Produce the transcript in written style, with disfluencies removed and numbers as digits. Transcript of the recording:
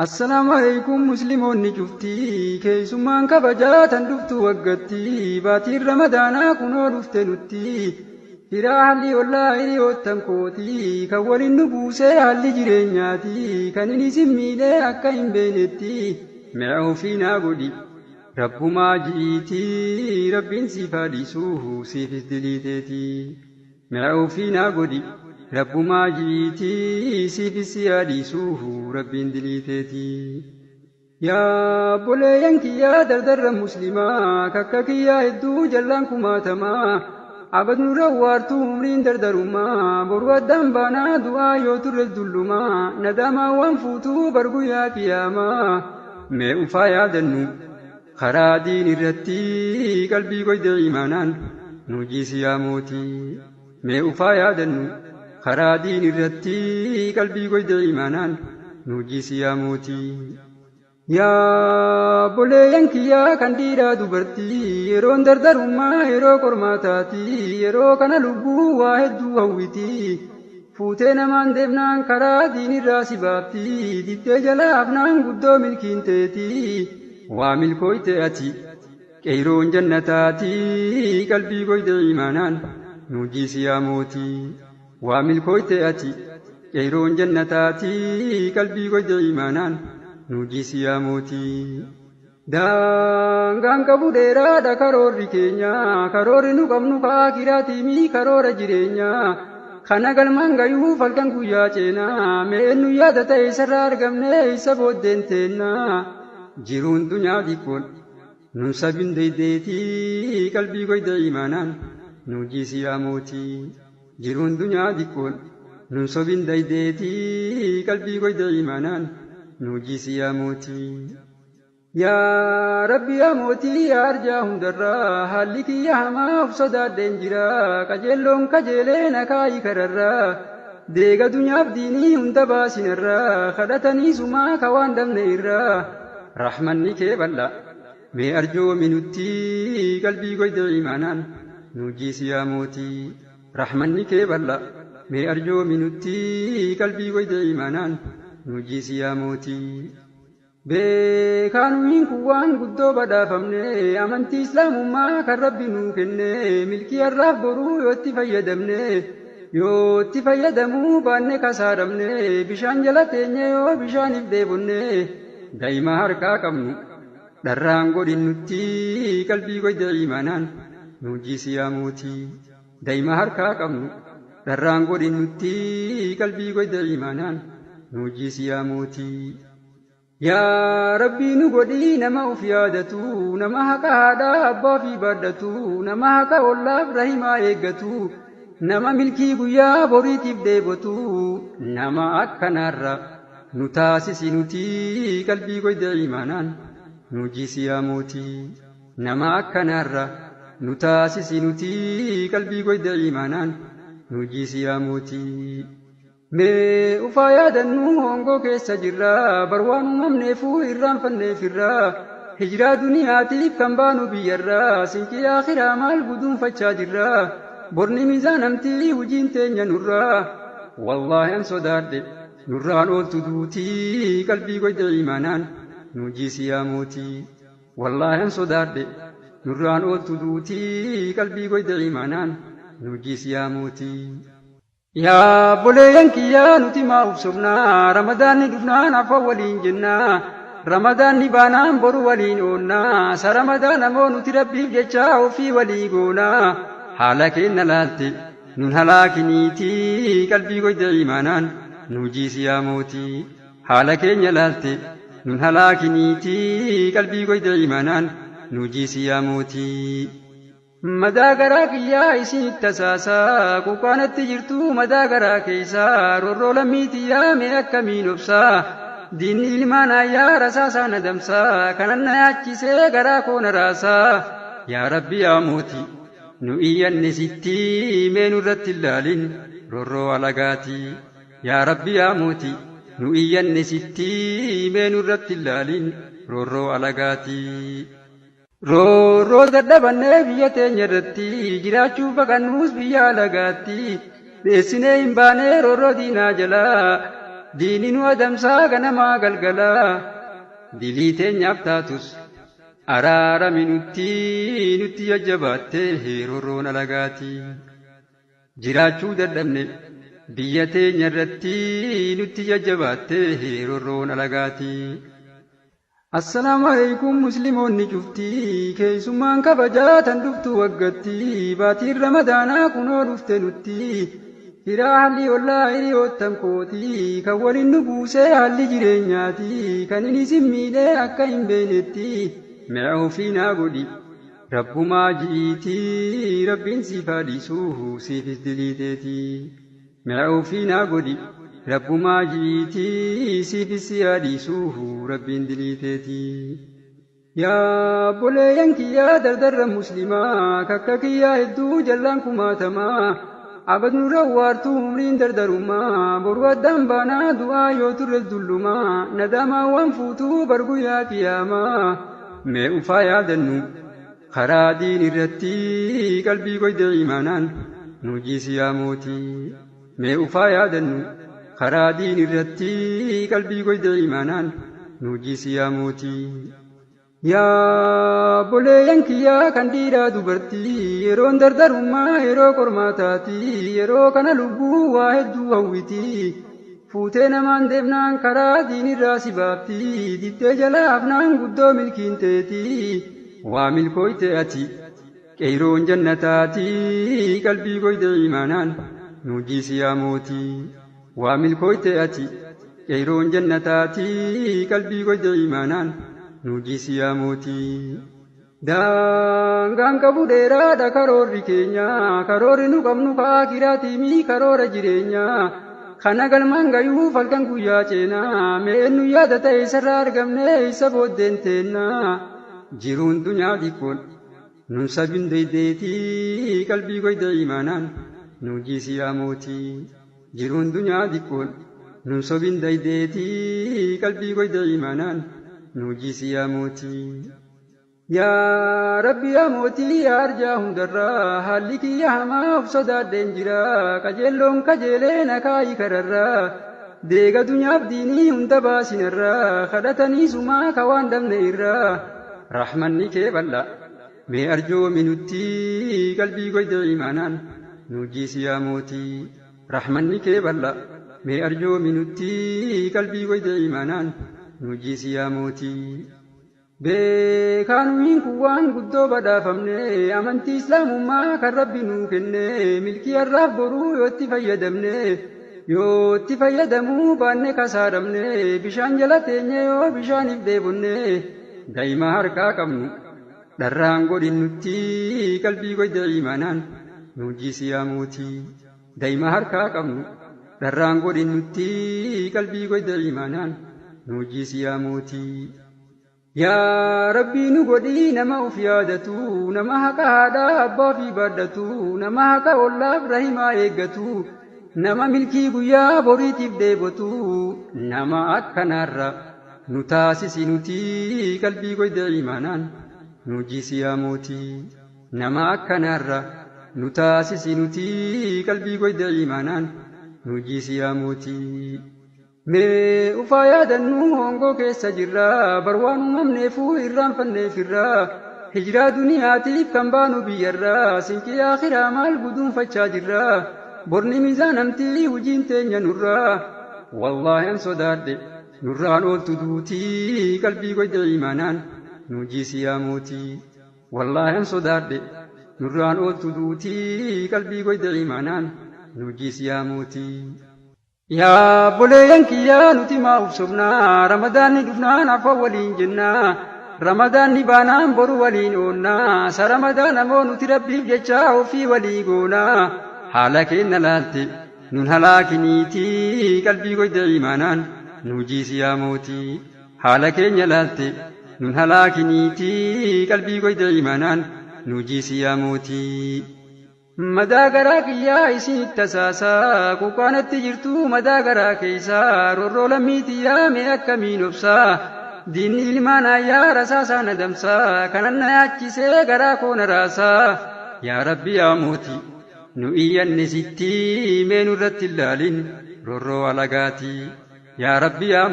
Assalamu alaikum musliimoonni cuftii keessummaan kabajaa tan dhuftu waggattii baatiin ramadaanaa kunoo dhufte nutti firaa haalli ollaa hiriyoottan kootii kan waliin nu buusee haalli jireenyaati kan inni isin miidhee akka hin beenetti mi'a ofiinaa godhi rabbumaa ji'iitii rabbiin siif haadhiisuu siifis diliiteeti mi'a ofiinaa godhi rabbumaa ji'iitii siifis si haadhiisuu rabbiin diliiteeti yaa boleeyyan kiyyaa dardarra muslimaa kakka kiyyaa hedduu jallaan kumaatamaa abadnu rawwaartuu umriin dardarummaa boru addaan baanaa du'aa yoo turres dullumaa nadaamaa waan fuutuu barguyyaa qiyaamaa mee ufaa yaadannu karaa diin irratti qalbii goyde imaanaan nu jiisi yaa mootii mee ufaa yaadannu karaa diin irratti qalbii goyde imaanaan nu jiisi yaa mootii yaa boleeyyan kiyyaa kan dhiiraa dubartii yeroon dardarummaa yeroo qormaataati yeroo kana lubbuu waa hedduu hawwitii fuutee namaan deemnaan karaa diinirraa si baaftii diddee jalaa hafnaan guddoo milkiin teetii waa milkooyte ati qeeyroon jannataati qalbii goyde imaanaan nu jiisi yaa mootii waa milkooyte ati qeeyroon jannataati qalbii goyde imaanaan nu jiisi yaa mootii daangaan qabu dheeraadha karoorri keenya karoorri nu qabnu kaakiraatimii karoora jireenyaa kana galmaan gayuu falkan guyyaa ceenaa mee nu yaada ta'e isarraa argamne isa booddeen teennaa jiruun dunyaa xiqqoon nun sabin deeydeetii qalbii goyde imaanaan nu jiisi yaa mootii jiruun dunyaa xiqqoon nun sobin deeydeetii qalbii goyde imaanaan nu jiisi yaa mootii yaa rabbi yaa mootii yaa arjaa hundarraa haalli kiyya hamaa of sodaadheen jira qajeelloon kajeelee nakaayii kararraa deega dunyaaf diinii hunda baasinarraa kadhatanii sumaa ka waan dhabne irraa rahmanni kee bal'a mee arjoomi nutti qalbii goyde imaanaan nu jiisi yaa mootii rahmanni kee bal'a mee arjoomi nutti qalbii goyde imaanaan nu jiisi yaa mootii beekaanumiin kun waan guddoo badhaafamne amantii islaamummaa kan rabbi nuu kenne milkii har'aaf boruu yoo itti fayyadamne yoo itti fayyadamuu baanne kasaaramne bishaan jala teenye yoo bishaaniif dheebonne daa'ima harkaa qabnu dharraan godhin nutti qalbii goyde imaanaan nu jiisi yaa mootii daa'ima harkaa qabnu dharraan godhin nutti qalbii goyde imaanaan nu jiisi yaa mootii yaa rabbii nu godhii nama uf yaadatu nama haqa haadhaa abbaa fi baaddatu nama haqa ollaaf rahimaa eeggatu nama milkii guyyaa boriitiif dheebotu nama akkanaarra nu taasisi nuti qalbii goyde imaanaan nu jiisi yaa mootii nama akkanaarra nu taasisi nuti qalbii goyde imaanaan nu jiisi yaa mootii mee ufaa yaadannu hongoo keessa jirra bar waan uumamneefuu irraanfanneefirraa hijiraa duniyaatiif kan baanu biyyarraa sinqii akhiraa maal guduunfachaa jirra borni miizaanamtii hujiin teenya nurraa wallaahi an sodaadhe nurraan ooltu duutii qalbii goyde imaanaan nu jiisi yaa mootii wallaahi an sodaadhe nurraan ooltu duutii qalbii goyde imaanaan nu jiisi yaa mootii yaa boleeyyan kiyyaa nuti maa ubsofnaa ramadaanni dhufnaan afaan waliin jennaa ramadaanni baanaan boru waliin oonnaa sa ramadaana moo nuti rabbiif jechaa ofii walii goonaa haala keenna laalte nun halaakiniitii qalbii goyde imaanaan nu jiisi yaa mootii haala keenya laalte nun halaakiniitii qalbii goyde imaanaan nu jiisi yaa mootii madaa garaa kiyyaa isin tasaasaa kukaanatti jirtu madaa garaa keeysaa rorroo lammiitiyyaa mee akkamiin obsaa diinni ilmaan ayyaa rasaasaa nadamsaa kanan na yaachisee garaa koona raasaa yaa rabbi yaa mootii nu iyyanne sitti mee nurratti ilaalin rorroo alagaatii yaa rabbi yaa mootii nu iyyanne sitti mee nurratti ilaalin rorroo alagaatii roorroo dadhabannee biyya teenya irratti jiraachuu baqannuus biyya alagaatti dheessinee hin baanee roorroo diinaa jalaa diini nu adamsaa ganamaa galgalaa dilii teenyaaf taatus araarami nutti jajjabaattee rorroon alagaati jiraachuu dadhabne biyya teenya irratti nutti jajjabaattee rorroon alagaati. Assalaamu alaykum musliimoonni cuftii keessummaan kabajaa tan dhuftu waggatti baatiin ramadaanaa kunoo dhufte nutti firaa haalli ollaa hiriyoottan kooti kan waliin nu buusee haalli jireenyaati kan inni simmiidhee akka hin beenetti mi'a ofii naa godhi rabbumaa ji'iiti rabbiin siif haadhiisuu siifis diliiteeti mi'a ofii naa godhi rabbumaa ji'iiti siifis si haadhiisuu rabbiin diliiteeti. Yaa boleeyyan kiyyaa dardarra muslimaa kakka kiyyaa hedduu jallaan kumaatamaa abad nurra waartuu umriin dardarumaa boru addaan baanaa du'aa yoo turre dullumaa nadaamaa waan fuutuu barguyyaa qiyaamaa mee ufaa yaadannu karaa diin irratti qalbii goyde imaanaan nu jiisi yaa mootii mee ufaa yaadannu karaa diin irratti qalbii goyde imaanaan nu jiisi yaa mootii. Yaa boleeyyan kiyyaa kan dhiiraa dubartii yeroon dardarummaa yeroo qormaataati yeroo kana lubbuu waa hedduu hawwiti fuutee namaan deemnaan karaa diinirraa si baafti diddee jala hafnaan guddoo milkiin teeti waa milkooyte ati qeyroon jannataati qalbii goyde imaanaan nu jiisi yaa mootii waa milkooyte ati qeyroon jannataati qalbii goyde imaanaan nu jiisi yaa mootii. Daangaan qabu dheeraadha karoorri keenya karoorri nu qabnu fa'aa kiraatimii karoora jireenyaa kana galmaan gayuuf halkan guyyaa ceenaa mee nu yaada ta'e isarraa argamne isa booddeen teennaa jiruun dunyaa xiqqoon nun sabin deeydeetii qalbii goyde imaanaan nu jiisi yaa mootii jiruun dunyaa xiqqoon nun sabin deeydeetii qalbii goyde imaanaan nu jiisi yaa mootii. Yaa Rabbi yaa mootii yaa arjaa hundarraa haalli kiyya hamaa of sodaadheen jira qajeelloon kajeelee na kaayi kararraa deega dunyaaf diinii hunda baasinarraa kadhatanii sumaa ka waan dhabne irraa rahmanni kee bal'a mee arjoomi nutti qalbii goyde imaanaan nu jiisi yaa mootii rahmanni kee bal'a mee arjoomi nutti qalbii goyde imaanaan nu jiisi yaa mootii. Beekanuun kun waan guddoo badhaafamne amantii islaamummaa kan rabbi nuu kenne milkii har'aaf boruu yootti fayyadamuu baanne kasaaramne bishaan jala teenye yoo bishaaniif dheebonne daa'ima harkaa qabnu dharraan godhin nutti qalbii goyde imaanaan nu jiisi yaa mootii daa'ima harkaa qabnu dharraan godhin nutti qalbii goyde imaanaan nu jiisi yaa mootii. Yaa Rabbii nu godhii nama uf yaadatu nama haqa haadhaa abbaa fi baaddatu nama haqa ollaaf rahimaa eeggatu nama milkii guyyaa boriitiif dheebotu nama akkanaarra nu taasisi nuti qalbii goyde imaanaan nu jiisi yaa mootii nama akkanaarra nu taasisi nuti qalbii goyde imaanaan nu jiisi yaa mootii. Mee ufaa yaadannu hongoo keessa jirra barwaan uumamneefuu irraanfanneefirraa hijiraa duniyaatiif kan baanu biyyarraa sinqii akhiraa maal guduunfachaa jirra borni miizaanamtii hujiin teenya nurraa wallaahi an sodaadhe nurraan ooltu duutii qalbii goyde imaanaan nu jiisi yaa mootii wallaahi an sodaadhe nurraan ooltu duutii qalbii goyde imaanaan nu jiisi yaa mootii. Yaa boleeyyan kiyyaa nuti maa ufsofnaa ramadaanni dhufnaan afaan waliin jennaa ramadaanni baanaan boru waliin oonnaa sa ramadaana moo nuti rabbiif jecha ofii walii goonaa haala keenna laalte nun halaakiniitii qalbii goyde imaanaan nu jiisi yaa mootii haala keenya laalte nun halaakiniitii qalbii goyde imaanaan nu jiisi yaa mootii. Madaa garaa kiyyaa isin tasaasaa kukaanatti jirtu madaa garaa keessaa rorroo lammiitiyyaa mee akkamiin obsaa diinni ilmaan ayyaa rasaasaa nadamsaa kanan na yaachisee garaa koona raasaa yaa Rabbi yaa mootii nu iyyanne sitti mee nurratti ilaalin rorroo alagaatii yaa rabbi yaa